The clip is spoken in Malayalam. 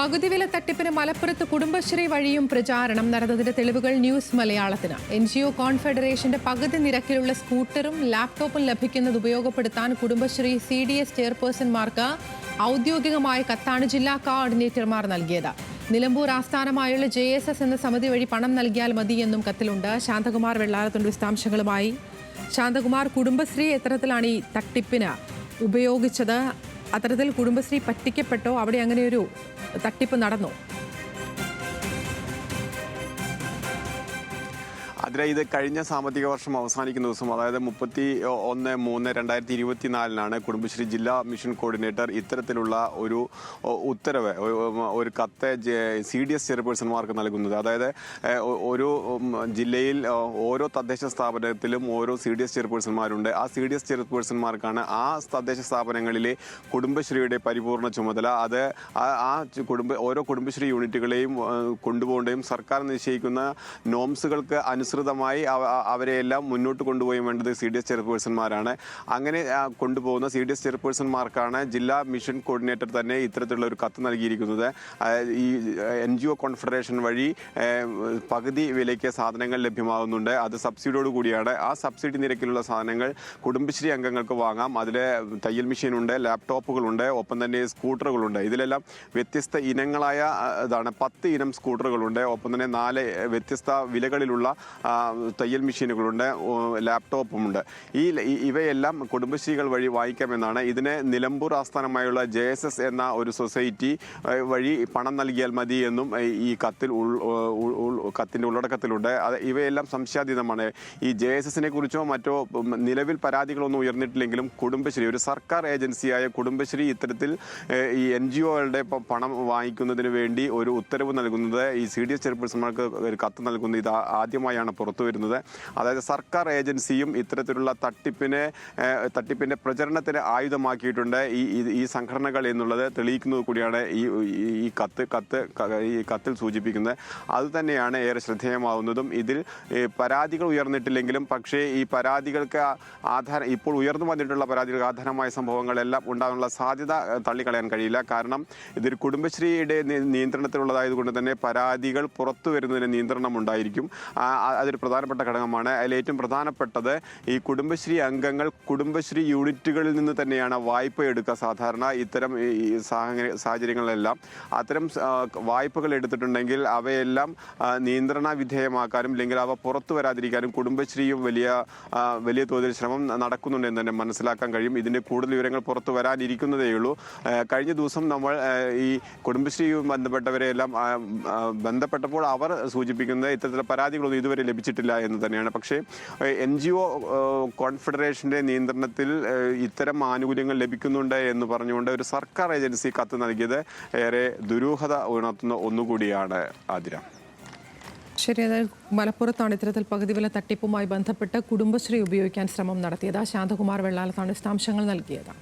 പകുതിവില തട്ടിപ്പിന് മലപ്പുറത്ത് കുടുംബശ്രീ വഴിയും പ്രചാരണം നടന്നതിന്റെ തെളിവുകൾ ന്യൂസ് മലയാളത്തിന്. NGO കോൺഫെഡറേഷന്റെ പകുതി നിരക്കിലുള്ള സ്കൂട്ടറും ലാപ്ടോപ്പും ലഭിക്കുന്നത് ഉപയോഗപ്പെടുത്താൻ കുടുംബശ്രീ CDS ചെയർപേഴ്സൺമാർക്ക് ഔദ്യോഗികമായ കത്താണ് ജില്ലാ കോർഡിനേറ്റർമാർ നൽകിയത്. നിലമ്പൂർ ആസ്ഥാനമായുള്ള JSS എന്ന സമിതി വഴി പണം നൽകിയാൽ മതിയെന്നും കത്തിലുണ്ട്. ശാന്തകുമാർ വെള്ളാരത്തുണ്ട് വിശദാംശങ്ങളുമായി. ശാന്തകുമാർ, കുടുംബശ്രീ എത്തരത്തിലാണ് ഈ തട്ടിപ്പിന് ഉപയോഗിച്ചത്? അത്തരത്തിൽ കുടുംബശ്രീ പറ്റിക്കപ്പെട്ടോ? അവിടെ അങ്ങനെയൊരു തട്ടിപ്പ് നടന്നോ? അതിൽ ഇത് കഴിഞ്ഞ സാമ്പത്തിക വർഷം അവസാനിക്കുന്ന ദിവസം, അതായത് 31/3/2024 കുടുംബശ്രീ ജില്ലാ മിഷൻ കോർഡിനേറ്റർ ഇത്തരത്തിലുള്ള ഒരു ഉത്തരവ്, ഒരു കത്ത് CDS ചെയർപേഴ്സൺമാർക്ക് നൽകുന്നത്. അതായത് ഒരു ജില്ലയിൽ ഓരോ തദ്ദേശ സ്ഥാപനത്തിലും ഓരോ CDS ചെയർപേഴ്സൺമാരുണ്ട്. ആ CDS ചെയർപേഴ്സൺമാർക്കാണ് ആ തദ്ദേശ സ്ഥാപനങ്ങളിലെ കുടുംബശ്രീയുടെ പരിപൂർണ ചുമതല. അത് ഓരോ കുടുംബശ്രീ യൂണിറ്റുകളെയും കൊണ്ടുപോകേണ്ടതും സർക്കാർ നിശ്ചയിക്കുന്ന നോംസുകൾക്ക് അനുസൃതമായി അവരെയെല്ലാം മുന്നോട്ട് കൊണ്ടുപോയി വേണ്ടത് CDS ചെയർപേഴ്സൺമാരാണ്. അങ്ങനെ കൊണ്ടുപോകുന്ന CDS ചെയർപേഴ്സൺമാർക്കാണ് ജില്ലാ മിഷൻ കോർഡിനേറ്റർ തന്നെ ഇത്തരത്തിലുള്ള ഒരു കത്ത് നൽകിയിരിക്കുന്നത്. ഈ NGO കോൺഫെഡറേഷൻ വഴി പകുതി വിലയ്ക്ക് സാധനങ്ങൾ ലഭ്യമാകുന്നുണ്ട്. അത് സബ്സിഡിയോട് കൂടിയാണ്. ആ സബ്സിഡി നിരക്കിലുള്ള സാധനങ്ങൾ കുടുംബശ്രീ അംഗങ്ങൾക്ക് വാങ്ങാം. അതിൽ തയ്യൽ മെഷീനുണ്ട്, ലാപ്ടോപ്പുകളുണ്ട്, ഒപ്പം തന്നെ സ്കൂട്ടറുകളുണ്ട്. ഇതിലെല്ലാം വ്യത്യസ്ത ഇനങ്ങളായ 10 ഇനം സ്കൂട്ടറുകളുണ്ട്. ഒപ്പം തന്നെ 4 വ്യത്യസ്ത വിലകളിലുള്ള തയ്യൽ മെഷീനുകളുണ്ട്, ലാപ്ടോപ്പുമുണ്ട്. ഇവയെല്ലാം കുടുംബശ്രീകൾ വഴി വാങ്ങിക്കാമെന്നാണ്. ഇതിന് നിലമ്പൂർ ആസ്ഥാനമായുള്ള JSS എന്ന ഒരു സൊസൈറ്റി വഴി പണം നൽകിയാൽ മതി എന്നും ഈ കത്തിൻ്റെ ഉള്ളടക്കത്തിലുണ്ട്. ഇവയെല്ലാം സംശയാതീതമാണ്. ഈ JSSനെ കുറിച്ചോ മറ്റോ നിലവിൽ പരാതികളൊന്നും ഉയർന്നിട്ടില്ലെങ്കിലും കുടുംബശ്രീ, ഒരു സർക്കാർ ഏജൻസിയായ കുടുംബശ്രീ ഇത്തരത്തിൽ ഈ NGOകളുടെ പണം വാങ്ങിക്കുന്നതിന് വേണ്ടി ഒരു ഉത്തരവ് നൽകുന്നത്, ഈ CDS ചെയർപേഴ്സൺമാർക്ക് ഒരു കത്ത് നൽകുന്നത് ഇത് ആദ്യമായാണ് പുറത്തു വരുന്നത്. അതായത് സർക്കാർ ഏജൻസിയും ഇത്തരത്തിലുള്ള തട്ടിപ്പിന്റെ പ്രചരണത്തിന് ആയുധമാക്കിയിട്ടുണ്ട് ഈ സംഘടനകൾ എന്നുള്ളത് തെളിയിക്കുന്നത് കൂടിയാണ് ഈ കത്തിൽ സൂചിപ്പിക്കുന്നത്. അതുതന്നെയാണ് ഏറെ ശ്രദ്ധേയമാവുന്നതും. ഇതിൽ പരാതികൾ ഉയർന്നിട്ടില്ലെങ്കിലും പക്ഷേ ഈ പരാതികൾക്ക് ഇപ്പോൾ ഉയർന്നു വന്നിട്ടുള്ള പരാതികൾക്ക് ആധാരമായ സംഭവങ്ങളെല്ലാം ഉണ്ടാകാനുള്ള സാധ്യത തള്ളിക്കളയാൻ കഴിയില്ല. കാരണം ഇതൊരു കുടുംബശ്രീയുടെ നിയന്ത്രണത്തിലുള്ളതായതുകൊണ്ട് തന്നെ പരാതികൾ പുറത്തു വരുന്നതിന് നിയന്ത്രണം ഉണ്ടായിരിക്കും. അതൊരു പ്രധാനപ്പെട്ട ഘടകമാണ്. അതിൽ ഏറ്റവും പ്രധാനപ്പെട്ടത് ഈ കുടുംബശ്രീ അംഗങ്ങൾ കുടുംബശ്രീ യൂണിറ്റുകളിൽ നിന്ന് തന്നെയാണ് വായ്പ എടുക്കുക. സാധാരണ ഇത്തരം സാഹചര്യങ്ങളിലെല്ലാം അത്തരം വായ്പകൾ എടുത്തിട്ടുണ്ടെങ്കിൽ അവയെല്ലാം നിയന്ത്രണ വിധേയമാക്കാനും അല്ലെങ്കിൽ അവ പുറത്തു വരാതിരിക്കാനും കുടുംബശ്രീയും വലിയ തോതിൽ ശ്രമം നടക്കുന്നുണ്ടെന്ന് തന്നെ മനസ്സിലാക്കാൻ കഴിയും. ഇതിൻ്റെ കൂടുതൽ വിവരങ്ങൾ പുറത്തു വരാനിരിക്കുന്നതേയുള്ളൂ. കഴിഞ്ഞ ദിവസം നമ്മൾ ഈ കുടുംബശ്രീയും ബന്ധപ്പെട്ടവരെയെല്ലാം ബന്ധപ്പെട്ടപ്പോൾ അവർ സൂചിപ്പിക്കുന്നത് ഇത്തരത്തിലുള്ള പരാതികളൊന്നും ഇതുവരെ ലഭിച്ചിട്ടില്ല എന്ന് തന്നെയാണ്. പക്ഷേ NGO കോൺഫെഡറേഷന്റെ നിയന്ത്രണത്തിൽ ഇത്തരം ആനുകൂല്യങ്ങൾ ലഭിക്കുന്നുണ്ട് എന്ന് പറഞ്ഞുകൊണ്ട് ഒരു സർക്കാർ ഏജൻസി കത്ത് നൽകിയത് ഏറെ ദുരൂഹത ഉണർത്തുന്ന ഒന്നുകൂടിയാണ്. ആതിര, ശരി. അതായത് മലപ്പുറത്താണ് ഇത്തരത്തിൽ പകുതിവില തട്ടിപ്പുമായി ബന്ധപ്പെട്ട് കുടുംബശ്രീ ഉപയോഗിക്കാൻ ശ്രമം നടത്തിയത്. ശാന്തകുമാർ വെള്ളാലത്താണ് വിശദാംശങ്ങൾ നൽകിയത്.